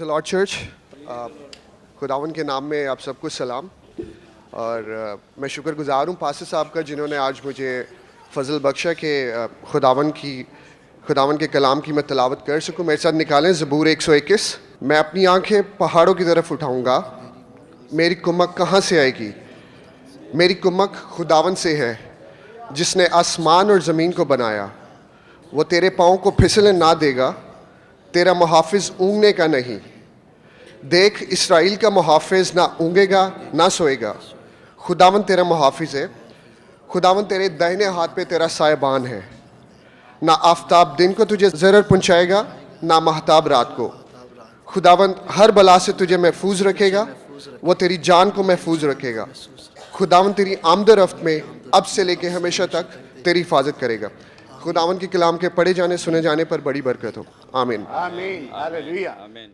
Praise the Lord church. खुदावन के नाम में आप सबको सलाम। और मैं शुक्रगुज़ार हूँ पास्टर साहब का, जिन्होंने आज मुझे फ़ज़ल बख्शा के खुदावन के कलाम की मैं तिलावत कर सकूँ। मेरे साथ निकालें ज़बूर 121। मैं अपनी आंखें पहाड़ों की तरफ उठाऊँगा, मेरी कुम्मक कहाँ से आएगी? मेरी कुम्मक खुदावन से है, जिसने आसमान और ज़मीन को बनाया। वो तेरे पाँव को फिसलन ना देगा, तेरा मुहाफ़िज़ ऊँघने का नहीं। देख, इसराइल का मुहाफ़िज़ ना ऊँघेगा ना सोएगा। खुदावन तेरा मुहाफ़िज़ है, खुदावन तेरे दाहिने हाथ पे तेरा साहिबान है। ना आफ़ताब दिन को तुझे ज़रर पहुँचाएगा, ना महताब रात को। खुदावन हर बला से तुझे महफूज रखेगा, वो तेरी जान को महफूज रखेगा। खुदावन तेरी आमद-ओ-रफ़्त में अब से लेके हमेशा तक तेरी हिफाजत करेगा। खुदावन के कलाम के पढ़े जाने सुने जाने पर बड़ी बरकत हो। आमीन। आमीन। हालेलुया। आमीन।